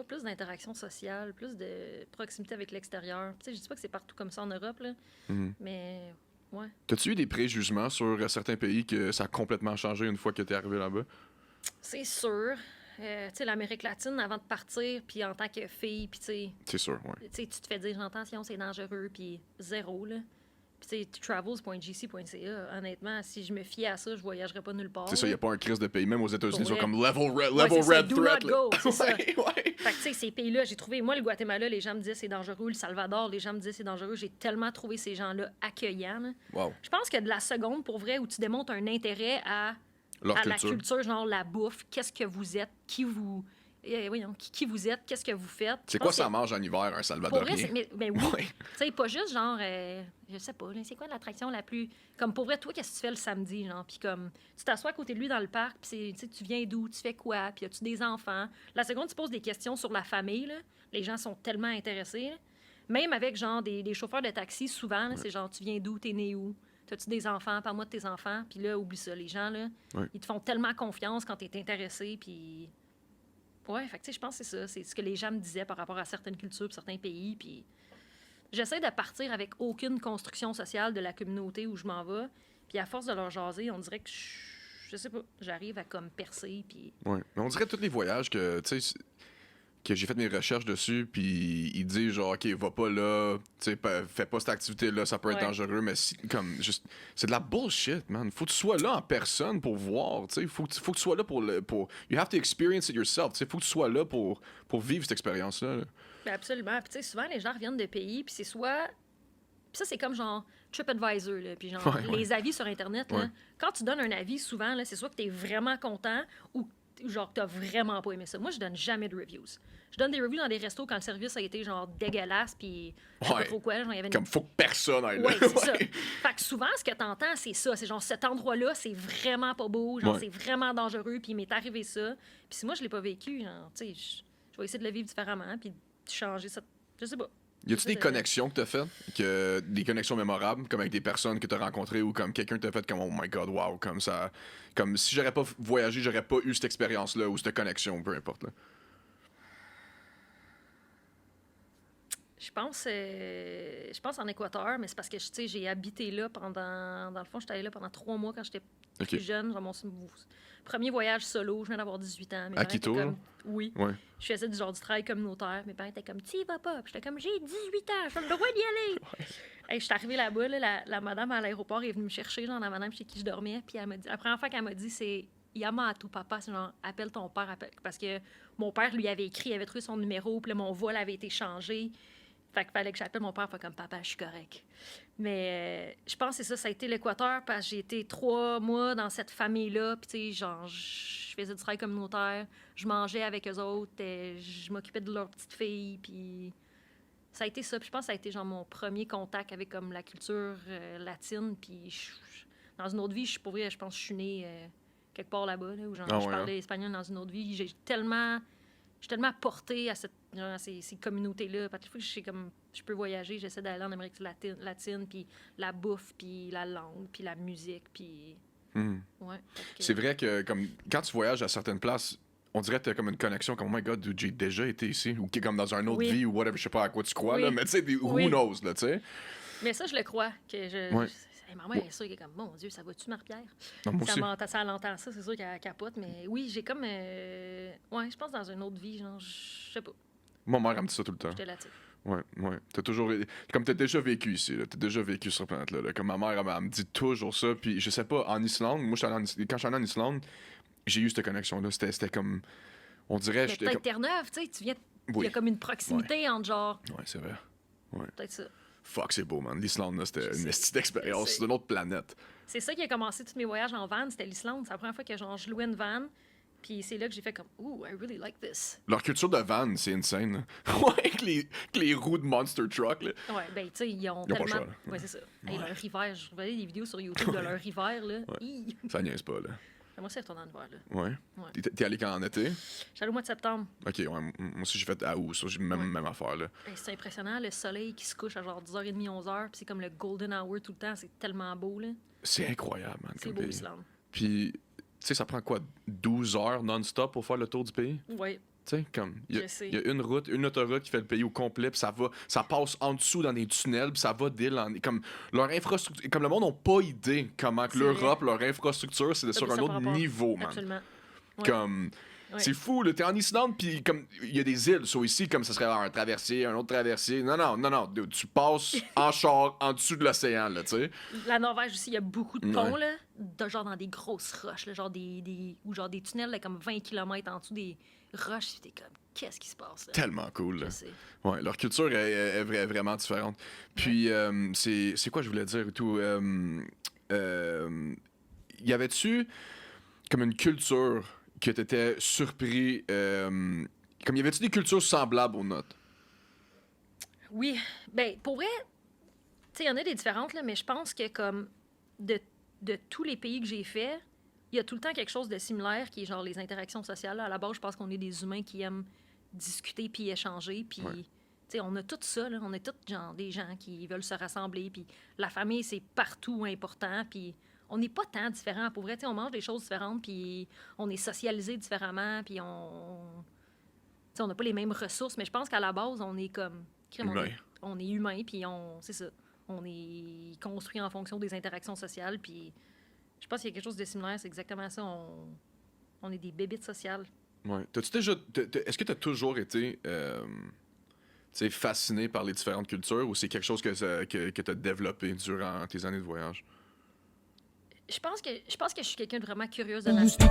plus d'interaction sociale, plus de proximité avec l'extérieur. Tu sais, je dis pas que c'est partout comme ça en Europe, là, mais ouais. T'as-tu eu des préjugements sur certains pays que ça a complètement changé une fois que t'es arrivé là-bas? C'est sûr. Tu sais, l'Amérique latine, avant de partir, puis en tant que fille, puis tu sais, C'est sûr, ouais. tu te fais dire, attention, c'est dangereux, puis zéro, là. Puis tu sais, travels.gc.ca, honnêtement, si je me fiais à ça, je voyagerais pas nulle part. C'est ça, il n'y a pas un crise de pays. Même aux États-Unis, ils sont Ouais. comme level Ouais, c'est ça, red do threat. not là. go, c'est ça. Ouais. Fait que, tu sais, ces pays-là, j'ai trouvé... Moi, le Guatemala, les gens me disaient c'est dangereux. Le Salvador, les gens me disaient c'est dangereux. J'ai tellement trouvé ces gens-là accueillants. Là. Wow. Je pense que de la seconde, pour vrai, où tu démontres un intérêt à Leur la culture. culture, genre la bouffe, qu'est-ce que vous êtes, qui vous... voyons, qui vous êtes, qu'est-ce que vous faites. C'est Je quoi pense ça que- mange en hiver, un Pour Salvadorien? vrai, mais oui. Ouais. Tu sais, pas juste genre, je sais pas, là, c'est quoi l'attraction la plus. Comme pour vrai, toi, qu'est-ce que tu fais le samedi, genre? Puis comme, tu t'assois à côté de lui dans le parc, puis tu sais, tu viens d'où, tu fais quoi, puis as-tu des enfants? La seconde, tu poses des questions sur la famille, là. Les gens sont tellement intéressés, là. Même avec genre des chauffeurs de taxi, souvent, là, c'est genre, tu viens d'où, t'es né où? T'as-tu des enfants? Parle-moi de tes enfants. Puis là, oublie ça. Les gens, là, Ouais. ils te font tellement confiance quand t'es intéressé, puis. Ouais, fait que, tu sais, je pense que c'est ça. C'est ce que les gens me disaient par rapport à certaines cultures, puis certains pays. Puis j'essaie de partir avec aucune construction sociale de la communauté où je m'en vais. Puis à force de leur jaser, on dirait que je sais pas, j'arrive à comme percer. Puis Ouais. Mais on dirait tous les voyages que, tu sais, que j'ai fait mes recherches dessus, puis il dit genre, OK, va pas là, tu sais, fais pas cette activité-là, ça peut être Ouais. dangereux, mais comme, juste, c'est de la bullshit, man. Faut que tu sois là en personne pour voir, tu sais, faut que tu sois là pour you have to experience it yourself, tu sais, faut que tu sois là pour vivre cette expérience-là. Là. ben absolument. Puis tu sais, souvent, les gens reviennent de pays, puis c'est soit... Puis ça, c'est comme genre TripAdvisor, là, puis genre Ouais, ouais. les avis sur Internet. Là, Ouais. quand tu donnes un avis, souvent, là, c'est soit que t'es vraiment content ou genre que t'as vraiment pas aimé ça. Moi, je donne jamais de reviews. Je donne des reviews dans des restos quand le service a été genre dégueulasse, puis je sais Ouais. pas trop quoi. Genre, il y avait une... Comme, faut que personne aille là. Oui, c'est ça. Ouais. Fait que souvent, ce que t'entends, c'est ça. C'est genre, cet endroit-là, c'est vraiment pas beau. Genre, Ouais. c'est vraiment dangereux. Puis il m'est arrivé ça. Puis si moi, je l'ai pas vécu, genre, tu sais, je vais essayer de le vivre différemment. Puis de changer ça. Je sais pas. Y a-tu J'essaie des de- connexions que t'as faites, des connexions mémorables, comme avec des personnes que t'as rencontrées ou comme quelqu'un que t'as fait comme oh my god, wow, comme ça, comme si j'aurais pas voyagé, j'aurais pas eu cette expérience-là ou cette connexion, peu importe. Là. Je pense en Équateur, mais c'est parce que, tu sais, j'ai habité là pendant... Dans le fond, j'étais allée là pendant 3 mois quand j'étais Ok. plus jeune. Genre, mon premier voyage solo, je viens d'avoir 18 ans. Mes À parents Quito, étaient là? comme... Oui. Ouais. Je faisais du genre du travail communautaire. Mes parents étaient comme, tu y vas pas. Puis j'étais comme, j'ai 18 ans, j'ai le droit d'y aller. Hey, je suis arrivée là-bas, là, la madame à l'aéroport est venue me chercher, genre la madame chez qui je dormais. Puis elle m'a dit, la première fois qu'elle m'a dit, c'est Yama à tout papa, c'est genre, appelle ton père. Parce que mon père lui avait écrit, il avait trouvé son numéro, puis là, mon vol avait été changé. Fait qu'il fallait que j'appelle mon père, fait comme papa, je suis correct. Mais je pense que c'est ça, ça a été l'Équateur, parce que j'ai été 3 mois dans cette famille-là, puis tu sais, genre, je faisais du travail communautaire, je mangeais avec eux autres, je m'occupais de leur petite fille, puis ça a été ça. Puis je pense que ça a été genre mon premier contact avec comme la culture latine, puis dans une autre vie, pour vrai, je pense que je suis née quelque part là-bas, là, où genre, Ah je ouais, parlais espagnol dans une autre vie. Je suis tellement portée à ces communautés-là. Parce que je peux voyager, j'essaie d'aller en Amérique latine, puis la bouffe, puis la langue, puis la musique, puis... Mhm. Ouais. C'est vrai que comme quand tu voyages à certaines places, on dirait que t'as comme une connexion comme oh my god, dude, j'ai déjà été ici ou qui est comme dans une autre Oui. vie ou whatever, je sais pas à quoi tu crois Oui. là, mais tu sais, Oui. who knows là, tu sais. Mais ça, je le crois. Que Ouais. maman, elle est sûre qu'elle est comme, mon Dieu, ça va-tu, Marie-Pierre? Non, moi aussi. Ça, elle entend ça, c'est sûr qu'elle capote. Mais oui, j'ai comme... ouais, je pense dans une autre vie, genre, je sais pas. Mon mère elle me dit ça tout le temps. J'étais là-dessus. Ouais, ouais. T'as toujours. Comme t'as déjà vécu ici, là. T'as déjà vécu sur cette planète-là. Là. Comme ma mère, elle me dit toujours ça. Puis je sais pas, en Islande, moi, quand je suis allé en Islande, j'ai eu cette connexion-là. C'était comme. On dirait. Mais j'étais peut-être comme... Terre-Neuve, tu sais, tu viens... Il Oui. y a comme une proximité entre genre... Ouais, c'est vrai. Peut-être ça. Fuck, c'est beau, man. L'Islande, là, c'était Je sais. une petite expérience. Je sais. C'est une autre planète. C'est ça qui a commencé tous mes voyages en van, c'était l'Islande. C'est la première fois que genre, je louais une van. Puis c'est là que j'ai fait comme, ooh, I really like this. Leur culture de van, c'est insane. Là. Ouais, avec les roues de Monster Truck, là. Ouais, ben, tu sais, ils ont Ils ont pas tellement. le choix, là. Ouais, c'est ça. Hey, leur hiver, je regardais des vidéos sur YouTube de leur hiver, là. Hi! Ça niaise pas, là. Moi, c'est retourné en hiver, là. Ouais. Ouais. T'es allé quand en été? J'allais au mois de septembre. Ok, ouais. Moi aussi, j'ai fait à août. Ça, j'ai même affaire, là. Hey, c'est impressionnant, le soleil qui se couche à genre 10h30, 11h. Puis c'est comme le golden hour tout le temps. C'est tellement beau, là. C'est incroyable, man. C'est comme beau, pays. l'Islande. Puis, tu sais, ça prend quoi? 12 heures non-stop pour faire le tour du pays? Ouais. Tu sais, comme, il Je sais. y a une route, une autoroute qui fait le pays au complet, puis ça passe en dessous dans des tunnels, puis ça va d'île en île. Comme, leur infrastructure, comme le monde n'a pas idée comment que C'est l'Europe, leur infrastructure, c'est sur un Ça autre prend pas. niveau, man. Absolument. Ouais. Comme, Ouais. c'est fou, là, t'es en Islande, puis comme, il y a des îles, soit ici, comme ça serait un traversier, un autre traversier. Non, dude, tu passes en char en dessous de l'océan, là, tu sais. La Norvège aussi, il y a beaucoup de ponts, Ouais. là, genre dans des grosses roches, là, ou genre des tunnels, là, comme 20 km en dessous des roches. Puis t'es comme, qu'est-ce qui se passe, là? Tellement cool, là. Je sais. Ouais, leur culture est vraiment différente. Puis, c'est quoi je voulais dire et tout? Y avait-tu comme une culture que t'étais surpris? Comme y avait-tu des cultures semblables aux nôtres? Oui, ben pour vrai, tu sais, il y en a des différentes, là, mais je pense que comme de tous les pays que j'ai fait, il y a tout le temps quelque chose de similaire qui est genre les interactions sociales. Là. À la base, je pense qu'on est des humains qui aiment discuter puis échanger, puis Ouais. tu sais, on a tout ça, là, on est tous genre des gens qui veulent se rassembler, puis la famille, c'est partout important, puis on n'est pas tant différents. Pour vrai, tu sais, on mange des choses différentes, puis on est socialisé différemment, puis tu sais, on n'a pas les mêmes ressources, mais je pense qu'à la base, on est comme... crime, Humain. on est humain, puis c'est ça. On est construit en fonction des interactions sociales, puis je pense qu'il y a quelque chose de similaire, c'est exactement ça. On est des bébites sociales. Ouais. T'as-tu déjà. Est-ce que t'as toujours été tu sais, fasciné par les différentes cultures ou c'est quelque chose que t'as développé durant tes années de voyage? Je pense que je suis quelqu'un de vraiment curieuse de nature.